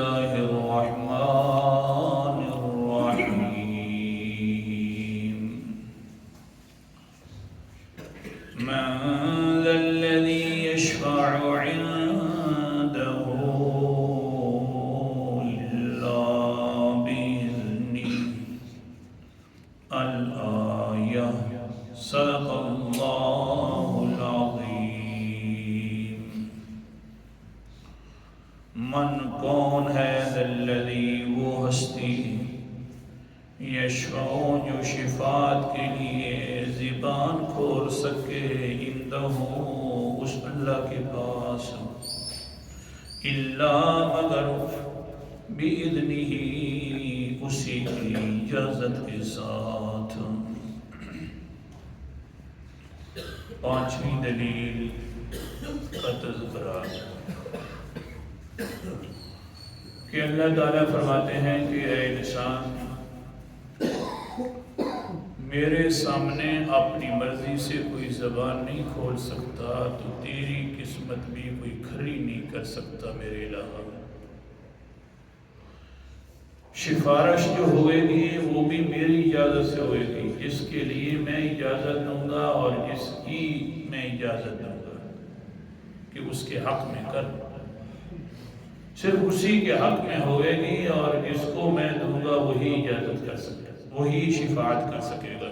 الله الرحمن الرحيم من ذا الذي يشفع عنده إلا بإذنه الآية صدق الله العظيم من کون ہے الذی وہ ہستی یشفع جو شفاعت کے لیے زبان کھول سکے عندہ اس اللہ کے پاس الا مگر بإذنہ اسی کی اجازت کے ساتھ۔ پانچویں دلیل کا تذکرہ کہ اللہ تعالیٰ فرماتے ہیں کہ اے انسان میرے سامنے اپنی مرضی سے کوئی زبان نہیں کھول سکتا تو تیری قسمت بھی کوئی کھری نہیں کر سکتا میرے علاوہ۔ سفارش جو ہوئے گی وہ بھی میری اجازت سے ہوئے گی، جس کے لیے میں اجازت دوں گا اور جس کی میں اجازت دوں گا کہ اس کے حق میں کر، صرف اسی کے حق میں ہوئے گی، اور جس کو میں دوں گا وہی اجازت کر سکے گا، وہی شفاعت کر سکے گا۔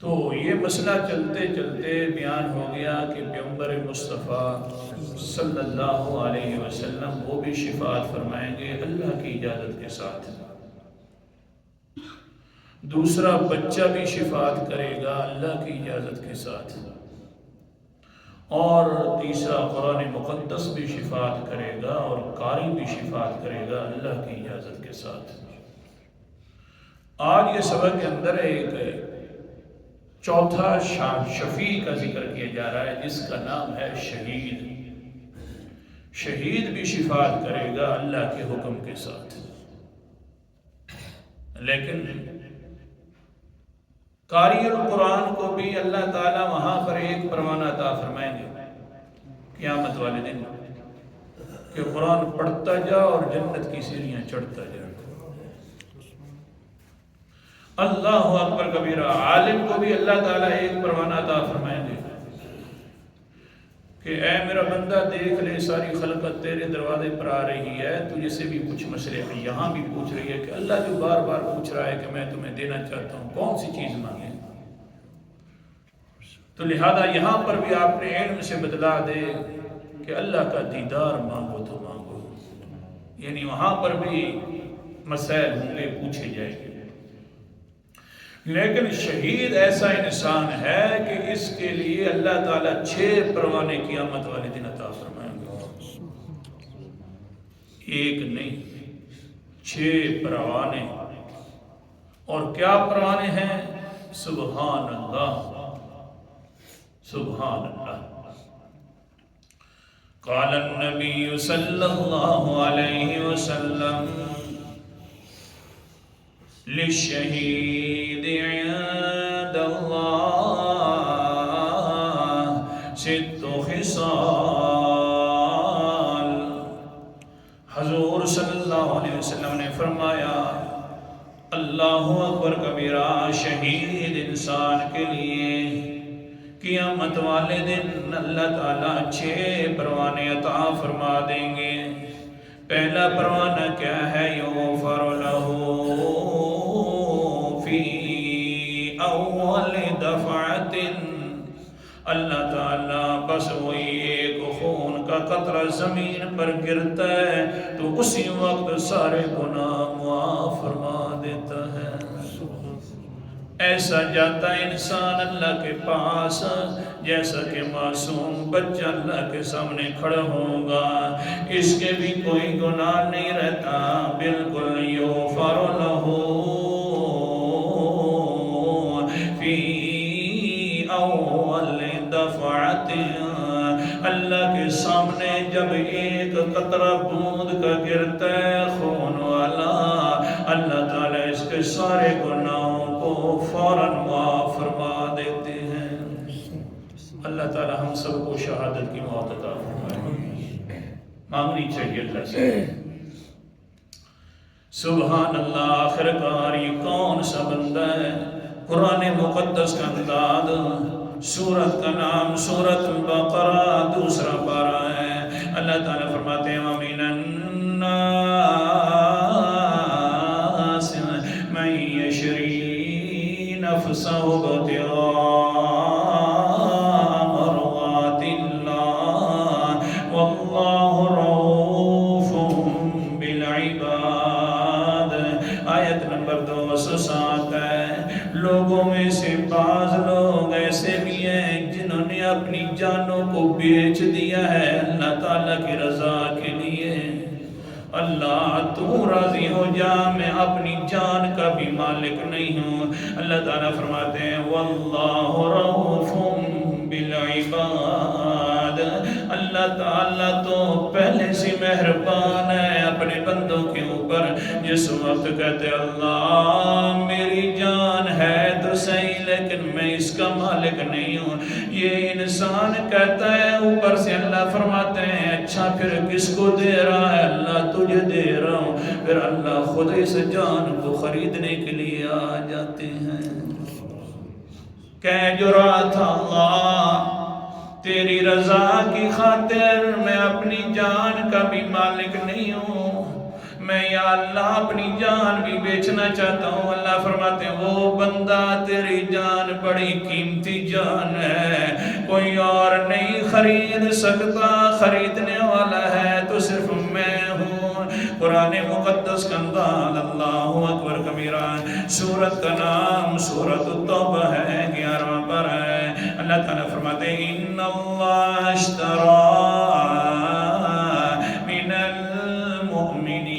تو یہ مسئلہ چلتے چلتے بیان ہو گیا کہ پیغمبر مصطفیٰ صلی اللہ علیہ وسلم وہ بھی شفاعت فرمائیں گے اللہ کی اجازت کے ساتھ، دوسرا بچہ بھی شفاعت کرے گا اللہ کی اجازت کے ساتھ، اور تیسرا قرآن مقدس بھی شفاعت کرے گا، اور قاری بھی شفاعت کرے گا اللہ کی اجازت کے ساتھ۔ آج یہ سبق کے اندر ایک چوتھا شفیع کا ذکر کیا جا رہا ہے جس کا نام ہے شہید۔ شہید بھی شفاعت کرے گا اللہ کے حکم کے ساتھ، لیکن قاری القرآن کو بھی اللہ تعالیٰ وہاں پر ایک پروانہ عطا فرمائیں گے قیامت والے دن کہ قرآن پڑھتا جا اور جنت کی سیڑھیاں چڑھتا جا۔ اللہ اکبر کبیرہ، عالم کو بھی اللہ تعالیٰ ایک پروانہ عطا فرمائیں گے کہ اے میرا بندہ دیکھ لے ساری خلقت تیرے دروازے پر آ رہی ہے، تجھے سے بھی کچھ مسئلے ہیں، یہاں بھی پوچھ رہی ہے کہ اللہ جو بار بار پوچھ رہا ہے کہ میں تمہیں دینا چاہتا ہوں کون سی چیز مانگے، تو لہذا یہاں پر بھی آپ نے علم سے بتلا دے کہ اللہ کا دیدار مانگو تو مانگو، یعنی وہاں پر بھی مسائل ہوں گے پوچھے جائیں گے۔ لیکن شہید ایسا انسان ہے کہ اس کے لیے اللہ تعالیٰ 6 پروانے قیامت والے دن عطا فرمائیں گے، ایک نہیں 6 پروانے۔ اور کیا پروانے ہیں؟ سبحان اللہ، سبحان اللہ۔ قال النبی صلی اللہ علیہ وسلم للشہید عند اللہ 6 خصال۔ حضور صلی اللہ علیہ وسلم نے فرمایا اللہ اکبر کبیرہ، شہید انسان کے لیے قیامت والے دن اللہ تعالیٰ 6 پروانے عطا فرما دیں گے۔ پہلا پروانہ کیا ہے؟ یغفر لہ فی اول دفعۃ، اللہ تعالیٰ بس وہی ایک خون کا قطرہ زمین پر گرتا ہے تو اسی وقت سارے گناہ معاف فرما دیتا ہے۔ ایسا جاتا انسان اللہ کے پاس جیسا کہ معصوم بچہ اللہ کے سامنے کھڑا ہوگا، اس کے بھی کوئی گناہ نہیں رہتا، بالکل یغفر لہ فی اول دفعۃ، اللہ کے سامنے جب ایک قطرہ بوند کا گرتا ہے خون والا، اللہ تعالیٰ اس کے سارے گناہوں کو فوراً معاف فرما دیتے ہیں۔ اللہ تعالیٰ ہم سب کو شہادت کی موت عطا فرمائے۔ مانگنی چاہیے اللہ سے۔ سبحان اللہ، آخر کار یہ کون سا بندہ ہے؟ قرآن مقدس کا انداز، سورت کا نام سورت البقرہ، دوسرا پارہ ہے۔ اللہ تعالیٰ فرماتے ہیں وَمِنَ النَّاسِ مَن يَشْرِي نَفْسَهُ ابْتِغَاءَ مَرْضَاتِ اللَّهِ وَاللَّهُ رَءُوفٌ بِالْعِبَادِ۔ آیت نمبر 207 ہے۔ لوگوں میں سے بعض لوگ ایسے بھی ہیں جنہوں نے اپنی جانوں کو بیچ دیا ہے اللہ تعالیٰ کی رضا کے لیے۔ اللہ تو راضی ہو جا، میں اپنی جان کا بھی مالک نہیں ہوں۔ اللہ تعالیٰ فرماتے ہیں واللہ رؤوف بالعباد، اللہ تعالیٰ تو پہلے سے مہربان ہے اپنے بندوں کے اوپر۔ جس وقت کہتے اللہ میری جان ہے تو صحیح لیکن میں اس کا مالک نہیں ہوں، یہ انسان کہتا ہے، اوپر سے اللہ فرماتے ہیں اچھا پھر کس کو دے رہا ہے؟ اللہ تجھے دے رہا ہوں۔ پھر اللہ خود اس جان کو خریدنے کے لیے آ جاتے ہیں۔ کہہ جو رہا تھا اللہ تیری رضا کی خاطر میں اپنی جان کا بھی مالک نہیں ہوں، میں یا اللہ اپنی جان بھی بیچنا چاہتا ہوں۔ اللہ فرماتے ہیں وہ بندہ تیری جان بڑی قیمتی جان ہے، کوئی اور نہیں خرید سکتا، خریدنے والا ہے تو صرف میں ہوں۔ قرآن مقدس کا انداز، اللہ اکبر کبیرہ، سورت کا نام سورت التوبہ ہے، 11واں پارہ ہے۔ اللہ تعالیٰ فرماتے ہیں ان اللہ اشتری من المؤمنین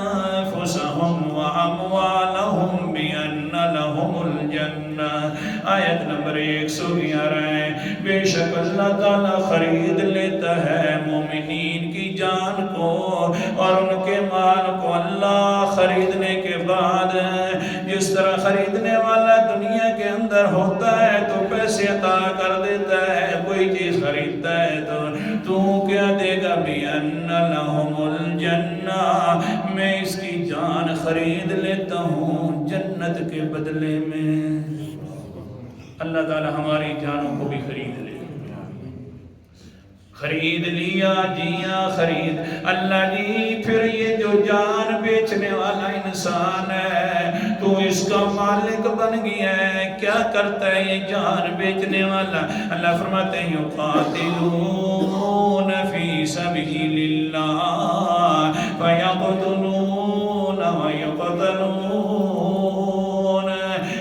انفسهم واموالهم بان لهم الجنہ۔ آیت نمبر 111 ہے۔ بے شک اللہ تعالیٰ خرید لیتا ہے مومنین کی جان کو اور ان کے مال کو۔ اللہ خریدنے کے بعد جس طرح خریدنے والا دنیا کے اندر ہوتا ہے تو پیسے عطا کر دیتا ہے، کوئی چیز خریدتا ہے تو کیا دے گا؟ بِأَنَّ لَهُمُ الْجَنَّةِ، میں اس کی جان خرید لیتا ہوں جنت کے بدلے میں۔ اللہ تعالی ہماری جانوں کو بھی خرید لے، خرید لیا جیا خرید اللہ جی۔ پھر یہ جو جان بیچنے والا انسان ہے تو اس کا مالک بن گیا ہے، کیا کرتا ہے یہ جان بیچنے والا؟ اللہ فرماتے ہیں یقاتلون فی سبیل اللہ فیقتلون ویقتلون۔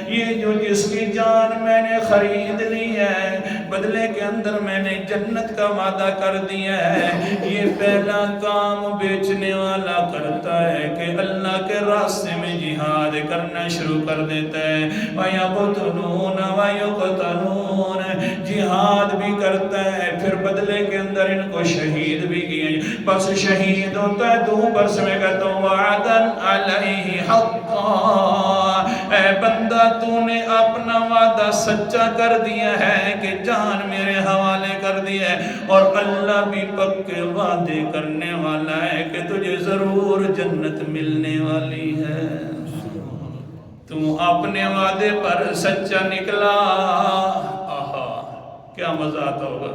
یہ جو جس کی جان میں نے خرید لی ہے بدلے کے اندر میں نے جنت کا وعدہ کر دیا ہے، یہ پہلا کام بیچنے والا کرتا ہے کہ اللہ کے راستے میں جہاد کرنا شروع کر دیتا ہے۔ وَيَقْتُلُونَ وَيُقْتَلُونَ، جہاد بھی کرتا ہے، پھر بدلے کے اندر ان کو شہید بھی کیا۔ بس شہید ہوتا ہے تو بس میں کہتا ہوں وَعَدًا عَلَيْهِ حَقًّا، اے بندہ تو نے اپنا وعدہ سچا کر دیا ہے کہ جان میرے حوالے کر دیا ہے، اور اللہ بھی پکے وعدے کرنے والا ہے کہ تجھے ضرور جنت ملنے والی ہے۔ تم اپنے وعدے پر سچا نکلا، آہا کیا مزہ آتا ہوگا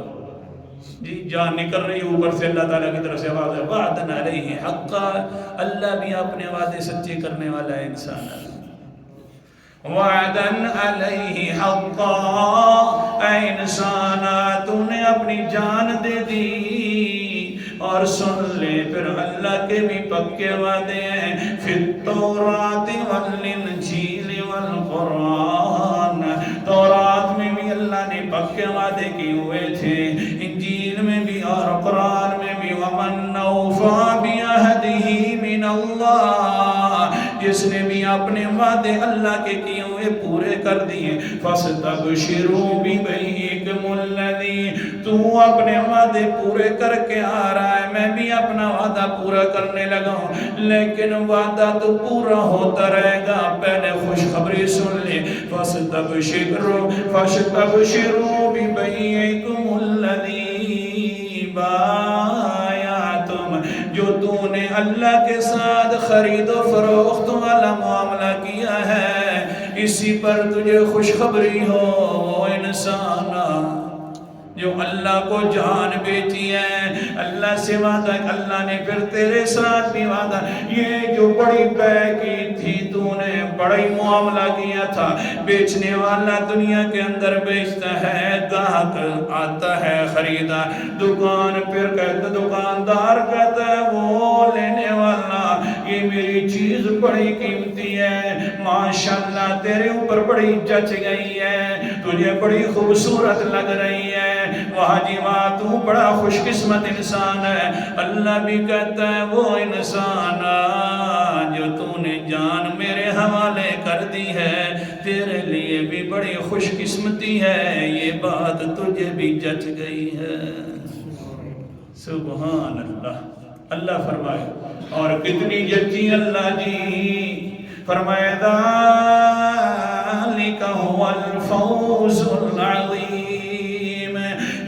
جی۔ جان نکل رہی اوپر سے اللہ تعالیٰ کی طرف سے آواز ہے وعدًا علیہ حقا، اللہ بھی اپنے وعدے سچے کرنے والا ہے انسان۔ وعدًا علیہ حقا، اے انسان تو نے اپنی جان دے دی، اور سن لے پھر اللہ کے بھی پکے وعدے ہیں۔ فی التوراۃ والانجیل والقرآن، تورات میں بھی اللہ نے پکے وعدے کیے ہوئے تھے، انجیل میں بھی اور قرآن میں بھی۔ ومن اوفی بعہدہ من اللہ، جس نے بھی اپنے وعدے اللہ کے کیے ہوئے پورے کر دیے۔ فَاسْتَبْشِرُوا بِبَيْعِكُمُ الَّذِي، تو اپنے وعدے پورے کر کے آ رہا ہے، میں بھی اپنا وعدہ پورا کرنے لگا ہوں، لیکن وعدہ تو پورا ہوتا رہے گا۔ پہلے خوشخبری سن لے، فَاسْتَبْشِرُوا بِبَيْعِكُمُ الَّذِي جو تو نے اللہ کے ساتھ خرید و فروخت والا معاملہ کیا ہے اسی پر تجھے خوشخبری ہو وہ انسان جو اللہ کو جان بیچی ہے، اللہ سے وعدہ، اللہ نے پھر تیرے ساتھ بھی وعدہ، یہ جو بڑی بے کی تھی تو نے بڑی معاملہ کیا تھا، بیچنے والا دنیا کے اندر بیچتا ہے، گاہک آتا ہے خریدا، دکان پھر کہتا، دکاندار کہتا ہے وہ لینے والا یہ میری چیز بڑی قیمتی ہے، ماشاءاللہ تیرے اوپر بڑی جچ گئی ہے، تجھے بڑی خوبصورت لگ رہی ہے، واہ جی واہ تو بڑا خوش قسمت انسان ہے۔ اللہ بھی کہتا ہے وہ انسان جو تو نے جان میرے حوالے کر دی ہے تیرے لیے بھی بڑی خوش قسمتی ہے، یہ بات تجھے بھی جچ گئی ہے۔ سبحان اللہ۔ اللہ فرمائے اور کتنی جچی اللہ جی، فرمائے ذالک هو الفوز العظیم،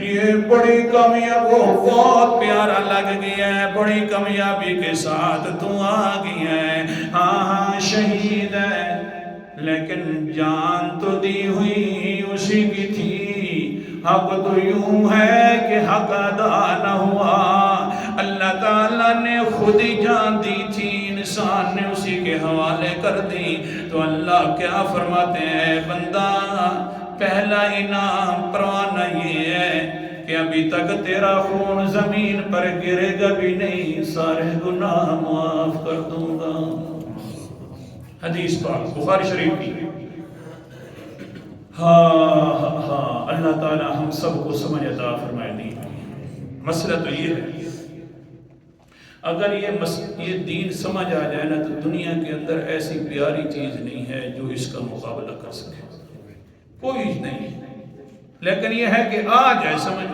یہ بڑی کامیاب، بہت پیارا لگ گیا ہے، بڑی کامیابی کے ساتھ تو آ گیا ہے، ہاں ہاں شہید ہے لیکن جان تو دی ہوئی اسی کی تھی، حق تو یوں ہے کہ حق ادا نہ ہوا، اللہ تعالیٰ نے خود ہی جان دی تھی، انسان نے اسی کے حوالے کر دی، تو اللہ کیا فرماتے ہیں، بندہ پہلا انعام پروانہ یہ ہے کہ ابھی تک تیرا خون زمین پر گرے گا بھی نہیں، سارے گناہ معاف کر دوں گا۔ حدیث پاک بخاری شریف کی۔ ہاں اللہ تعالی ہم سب کو سمجھ عطا فرمائے دی۔ مسئلہ تو یہ ہے، اگر یہ دین سمجھ آ جائے نا تو دنیا کے اندر ایسی پیاری چیز نہیں ہے جو اس کا مقابلہ کر سکے، کوئی نہیں، لیکن یہ ہے کہ آ جائے سمجھ،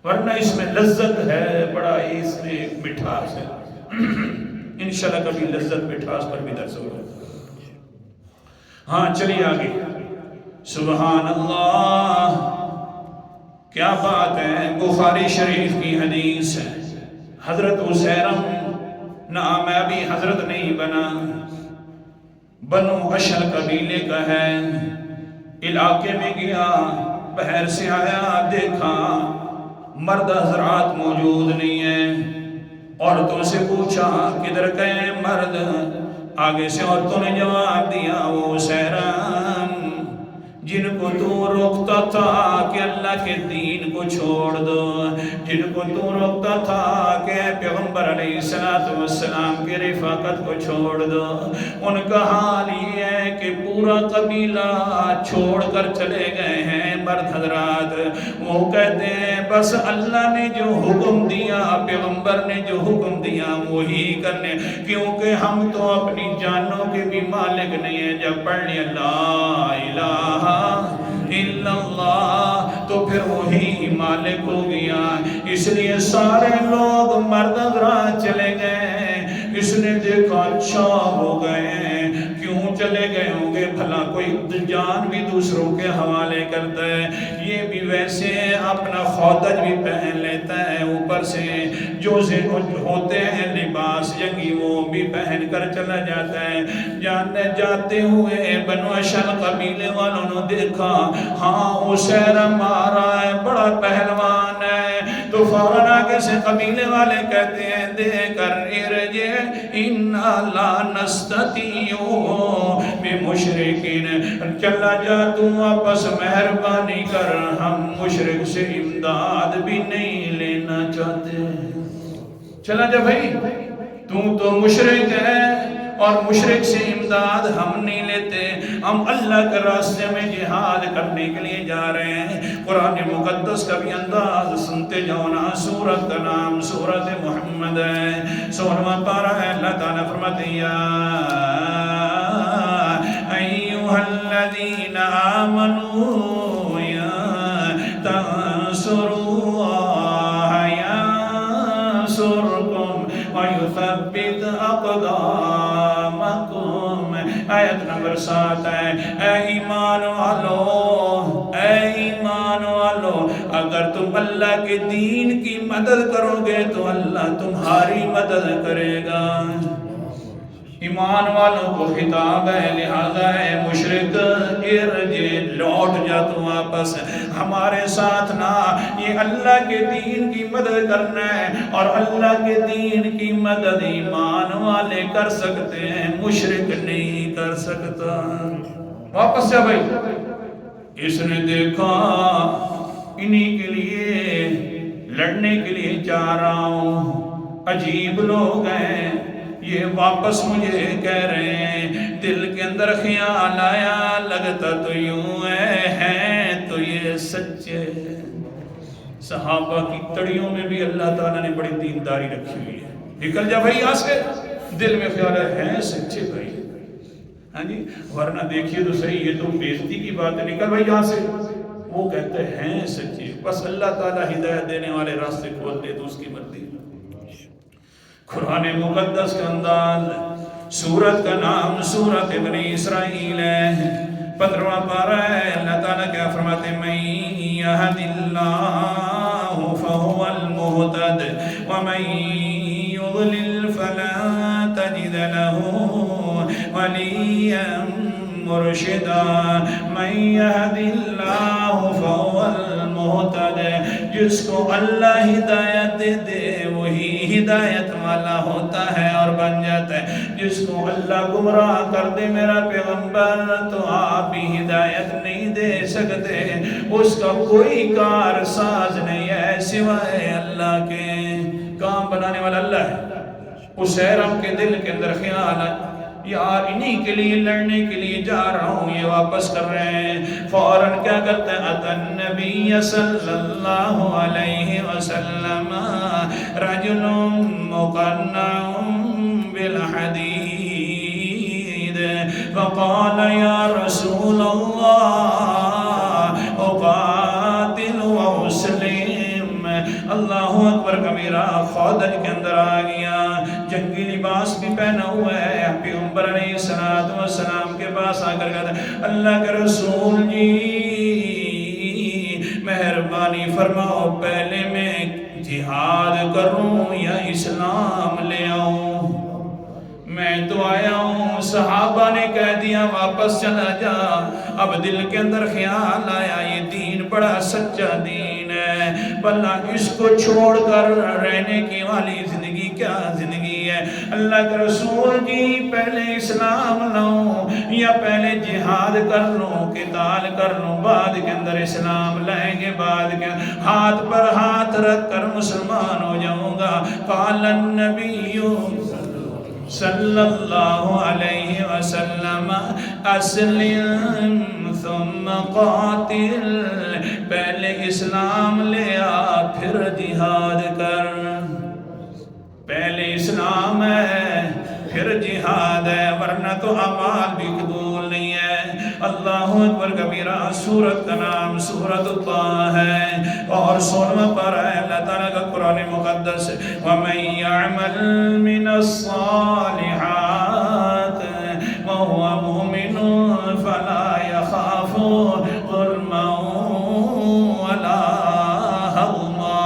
ورنہ اس میں لذت ہے، بڑا اس میں ایک مٹھاس ہے، انشاءاللہ کبھی لذت مٹھاس پر بھی درس ہوگا۔ ہاں چلیے آگے، سبحان اللہ، کیا بات ہے، بخاری شریف کی حدیث ہے، حضرت عسیرم نام ابھی حضرت نہیں بنا، بنو اشل قبیلے کا ہے، علاقے میں گیا، بحر سے آیا، دیکھا مرد حضرات موجود نہیں ہیں، عورتوں سے پوچھا کدھر گئے مرد، آگے سے عورتوں نے جواب دیا وہ عسیرم جن کو تو روکتا تھا کہ اللہ کے دین کو چھوڑ دو، جن کو تو روکتا تھا کہ پیغمبر علیہ السلام کے رفاقت کو چھوڑ دو، ان کا حال یہ ہے کہ پورا قبیلہ چھوڑ کر چلے گئے ہیں مرد حضرات، وہ کہتے ہیں بس اللہ نے جو حکم دیا، پیغمبر نے جو حکم دیا وہی کرنے، کیونکہ ہم تو اپنی جانوں کے بھی مالک نہیں ہیں، جب پڑھ لیا لا الہ الا اللہ تو پھر وہی مالک ہو گیا، اس لیے سارے لوگ مرد حضرات چلے گئے، اس نے دیکھا اچھا ہو گئے، کیوں چلے گئے ہوں گے، بھلا کوئی جان بھی دوسروں کے حوالے کرتا ہے، یہ بھی ویسے اپنا خودج بھی پہن لیتا ہے، اوپر سے جو ہوتے ہیں لباس جنگی وہ بھی پہن کر چلا جاتا ہے، جاتے ہوئے بنو اشل قبیلے والوں نے دیکھا ہاں عسیرم آ رہا ہے، بڑا پہلوان ہے، تو فوراً آگے سے قبیلے والے کہتے ہیں دے کر ارجع انا لا نستطیع بمشرکین، چلا جا تو واپس مہربانی کر، ہم مشرک سے امداد بھی نہیں لینا چاہتے، چلا جا بھائی تو مشرک ہے اور مشرک سے امداد ہم نہیں لیتے، ہم اللہ کے راستے میں جہاد کرنے کے لیے جا رہے ہیں۔ قرآن مقدس کا بھی انداز سنتے جاؤ نا، سورت کا نام سورت محمد ہے، 16واں پارہ ہے، اللہ تعالیٰ فرماتے ہیں یا ایھا الذین آمنوا یا تنصروا وَيُثَبِّتْ أَقْدَامَكُمْ، آیت نمبر 7 ہے، اے ایمان والو، اے ایمان والو، اگر اگر تم اللہ کے دین کی مدد کرو گے تو اللہ تمہاری مدد کرے گا۔ ایمان والوں کو خطاب ہے، لہذا ہے مشرک ارجع، لوٹ جا تو واپس ہمارے ساتھ نہ۔ یہ اللہ کے دین کی مدد کرنا ہے، اور اللہ کے دین کی مدد ایمان والے کر سکتے ہیں، مشرک نہیں کر سکتا۔ واپس جا بھائی۔ اس نے دیکھا انہی کے لیے لڑنے کے لیے جا رہا ہوں، عجیب لوگ ہیں، یہ واپس مجھے کہہ رہے ہیں۔ دل کے اندر خیال آیا لگتا تو یوں ہے تو یہ سچے۔ صحابہ کی تڑیوں میں بھی اللہ تعالیٰ نے بڑی دینداری رکھی ہوئی ہے۔ نکل جا بھائی یہاں سے، دل میں خیال ہے سچے بھائی، ہاں جی، ورنہ دیکھیے تو صحیح، یہ تو بےزتی کی بات ہے، نکل بھائی یہاں سے۔ وہ کہتے ہیں سچے، بس اللہ تعالیٰ ہدایت دینے والے راستے کھول دے تو اس کی مرضی۔ قرآن مقدس کا انداز، سورت کا نام سورت بنی اسرائیل ہے، 15واں پارہ ہے۔ اللہ تعالیٰ کیا فرماتے ہیں؟ مَن يَهْدِ اللَّهُ فَهُوَ الْمُهْتَدِ وَمَن يُضْلِلْ فَلَن تَجِدَ لَهُ وَلِيًّا مُرْشِدًا۔ مَن يَهْدِ اللَّهُ فَهُوَ الْمُهْتَدِ، جس کو اللہ ہدایت دے وہی ہدایت والا ہوتا ہے اور بن جاتا ہے۔ جس کو اللہ گمراہ کر دے میرا پیغمبر، تو آپ بھی ہدایت نہیں دے سکتے، اس کا کوئی کار ساز نہیں ہے سوائے اللہ کے۔ کام بنانے والا اللہ ہے۔ اسیرم کے دل کے اندر خیال ہے یار انہی کے لیے لڑنے کے لیے جا رہا ہوں، یہ واپس کر رہے ہیں۔ فوراً کیا کرتے ہیں؟ اتی النبی صلی اللہ علیہ وسلم رجل مقنع بالحدید فقال یا رسول اللہ اقاتل واسلم۔ اللہ اکبر کبیرہ، خودج کے اندر آ گیا، جنگی لباس بھی پہنا ہوا ہے، پیغمبر علیہ السلام کے پاس آ کر کہتا ہے اللہ کے رسول جی مہربانی فرماؤ، پہلے میں جہاد کروں یا اسلام لے آؤں؟ میں تو آیا ہوں۔ صحابہ نے کہہ دیا واپس چلا جا۔ اب دل کے اندر خیال آیا یہ دین بڑا سچا دین ہے، بھلا اس کو چھوڑ کر رہنے کی والی زندگی کیا زندگی ہے؟ اللہ کے رسول جی پہلے اسلام لاؤں یا پہلے جہاد کر لوں، قتال کر لوں، بعد کے اندر اسلام لائیں گے، بعد کے ہاتھ پر ہاتھ رکھ کر مسلمان ہو جاؤں گا۔ قال النبی صلی اللہ علیہ وسلم اسلم ثم قاتل، پہلے اسلام لے آ پھر جہاد کر۔ پہلے اسلام ہے پھر جہاد ہے، ورنہ تو اعمال بھی قبول نہیں ہے۔ اللہ اکبر کبیرہ، سورت کا نام سورت طٰ ہے، اور 16واں پارہ ہے اللہ تعالیٰ کا قرآن مقدس۔ وَمَن يَعْمَلْ مِنَ الصَّالِحَاتِ وَهُوَ مُؤْمِنٌ فَلَا يَخَافُ ظُلْمًا وَلَا هَضْمًا۔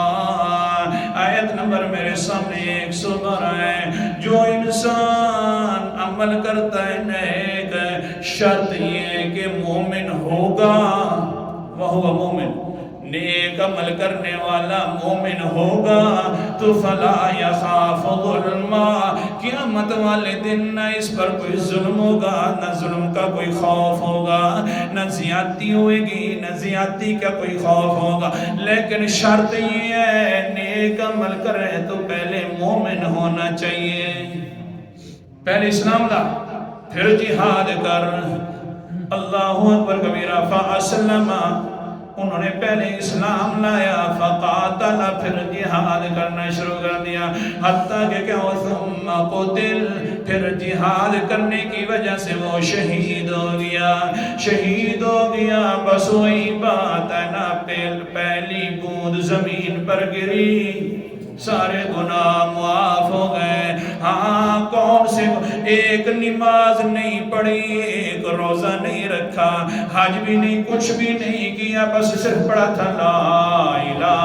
آیت نمبر میرے سامنے 112 ہے۔ جو انسان عمل کرتا ہے نیک، شرط یہ کہ مومن ہوگا، وہو مومن، نیک عمل کرنے والا مومن ہوگا، تو فلا یخاف ظلما، قیامت والے دن نہ اس پر کوئی ظلم ہوگا، نہ ظلم کا کوئی خوف ہوگا، نہ زیادتی ہوئے گی، نہ زیادتی کا کوئی خوف ہوگا۔ لیکن شرط یہ ہے نیک عمل کرے تو پہلے مومن ہونا چاہیے۔ پہلے اسلام لا پھر جہاد کر۔ اللہ اکبر کبیرہ، فاسلم، انہوں نے پہلے اسلام لایا، فقاتل، پھر جہاد کرنا شروع کر دیا، حتیٰ کہ کیا ہو ثم قتل، پھر جہاد کرنے کی وجہ سے وہ شہید ہو گیا۔ شہید ہو گیا، بس وہی بات ہے نا، پہلی بوند زمین پر گری، سارے گناہ معاف ہو گئے۔ ہاں کون سے ایک نماز نہیں پڑھی، ایک روزہ نہیں رکھا، حج بھی نہیں، کچھ بھی نہیں کیا، بس صرف پڑھا تھا لا الہ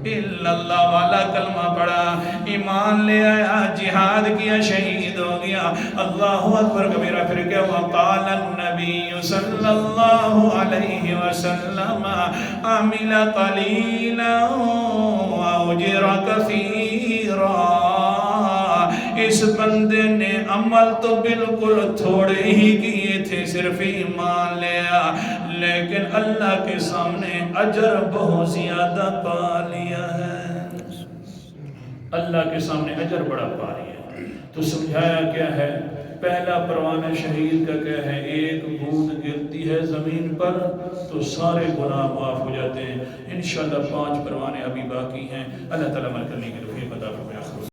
الا اللہ والا کلمہ پڑھا، ایمان لے آیا، جہاد کیا، شہید ہو گیا، اللہ اکبر کبیرہ. پھر کیا وقال النبی صلی اللہ علیہ وسلم عمل قلیلا واجر کثیرا. اس بندے نے عمل تو بالکل تھوڑے ہی کیے تھے، صرف ایمان لیا، لیکن اللہ کے سامنے اجر بہت زیادہ پا لیا ہے، اللہ کے سامنے اجر بڑا پا لیا. تو سمجھایا کیا ہے؟ پہلا پروانہ شہید کا کیا ہے؟ ایک بوند گرتی ہے زمین پر تو سارے گناہ معاف ہو جاتے ہیں. انشاءاللہ 5 پروانے ابھی باقی ہیں. اللہ تعالیٰ عمل کرنے کی توفیق عطا فرمائے.